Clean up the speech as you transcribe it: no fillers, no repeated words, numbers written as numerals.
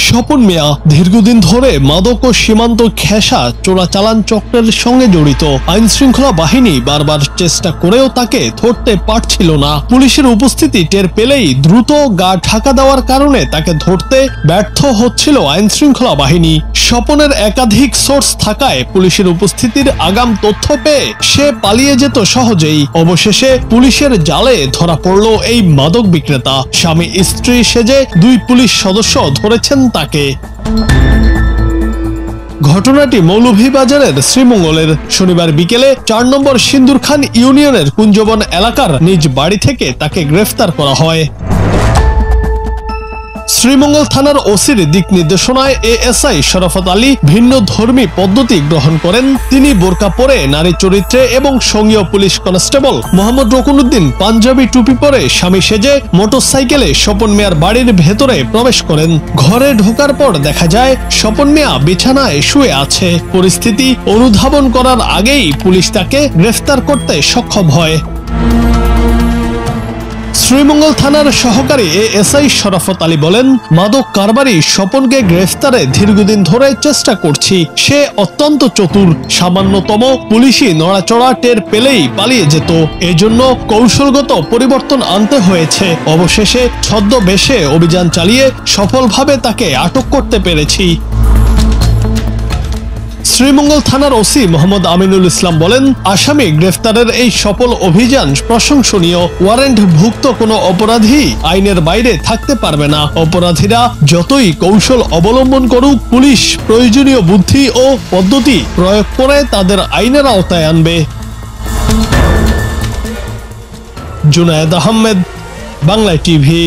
স্বপন মিয়া দীর্ঘদিন ধরে মাদক ও সীমান্ত ঘেঁষা চোরাচালান চক্রের সঙ্গে জড়িত। আইন শৃঙ্খলা বাহিনী বারবার চেষ্টা করেও তাকে ধরতে পারছিল না। পুলিশের উপস্থিতি টের পেলেই দ্রুত গা ঢাকা দেওয়ার কারণে তাকে ধরতে ব্যর্থ হচ্ছিল আইন শৃঙ্খলা বাহিনী। স্বপনের একাধিক সোর্স থাকায় পুলিশের উপস্থিতির আগাম তথ্য পেয়ে সে পালিয়ে যেত সহজেই। অবশেষে পুলিশের জালে ধরা পড়ল এই মাদক বিক্রেতা। স্বামী স্ত্রী সেজে দুই পুলিশ সদস্য ধরেছেন তাকে। ঘটনাটি মৌলভীবাজারের শ্রীমঙ্গলের। শনিবার বিকেলে ৪ নম্বর সিন্দুরখান ইউনিয়নের কুঞ্জবন এলাকার নিজ বাড়ি থেকে তাকে গ্রেফতার করা হয়। শ্রীমঙ্গল থানার ওসির দিক নির্দেশনায় এএসআই শরাফত আলী ভিন্ন ধর্মী পদ্ধতি গ্রহণ করেন। তিনি বোরকা পরে নারী চরিত্রে এবং সঙ্গীয় পুলিশ কনস্টেবল মোহাম্মদ রকুনুদ্দিন পাঞ্জাবি টুপি পরে স্বামী সেজে মোটরসাইকেলে স্বপন মিয়ার বাড়ির ভেতরে প্রবেশ করেন। ঘরে ঢোকার পর দেখা যায় স্বপন মিয়া বিছানায় শুয়ে আছে। পরিস্থিতি অনুধাবন করার আগেই পুলিশ তাকে গ্রেফতার করতে সক্ষম হয়। শ্রীমঙ্গল থানার সহকারী এএসআই শরাফত আলী বলেন, মাদক কারবারি স্বপনকে গ্রেফতারে দীর্ঘদিন ধরে চেষ্টা করছি। সে অত্যন্ত চতুর। সামান্যতম পুলিশি নড়াচড়া টের পেলেই পালিয়ে যেত। এজন্য কৌশলগত পরিবর্তন আনতে হয়েছে। অবশেষে ছদ্মবেশে অভিযান চালিয়ে সফলভাবে তাকে আটক করতে পেরেছি। শ্রীমঙ্গল থানার ওসি মোহাম্মদ আমিনুল ইসলাম বলেন, আসামি গ্রেফতারের এই সফল অভিযান প্রশংসনীয়। ওয়ারেন্ট ভুক্ত কোনো অপরাধী আইনের বাইরে থাকতে পারবে না। অপরাধীরা যতই কৌশল অবলম্বন করুক, পুলিশ প্রয়োজনীয় বুদ্ধি ও পদ্ধতি প্রয়োগ করে তাদের আইনের আওতায় আনবে। জুনায়েদ আহমেদ, বাংলা টিভি।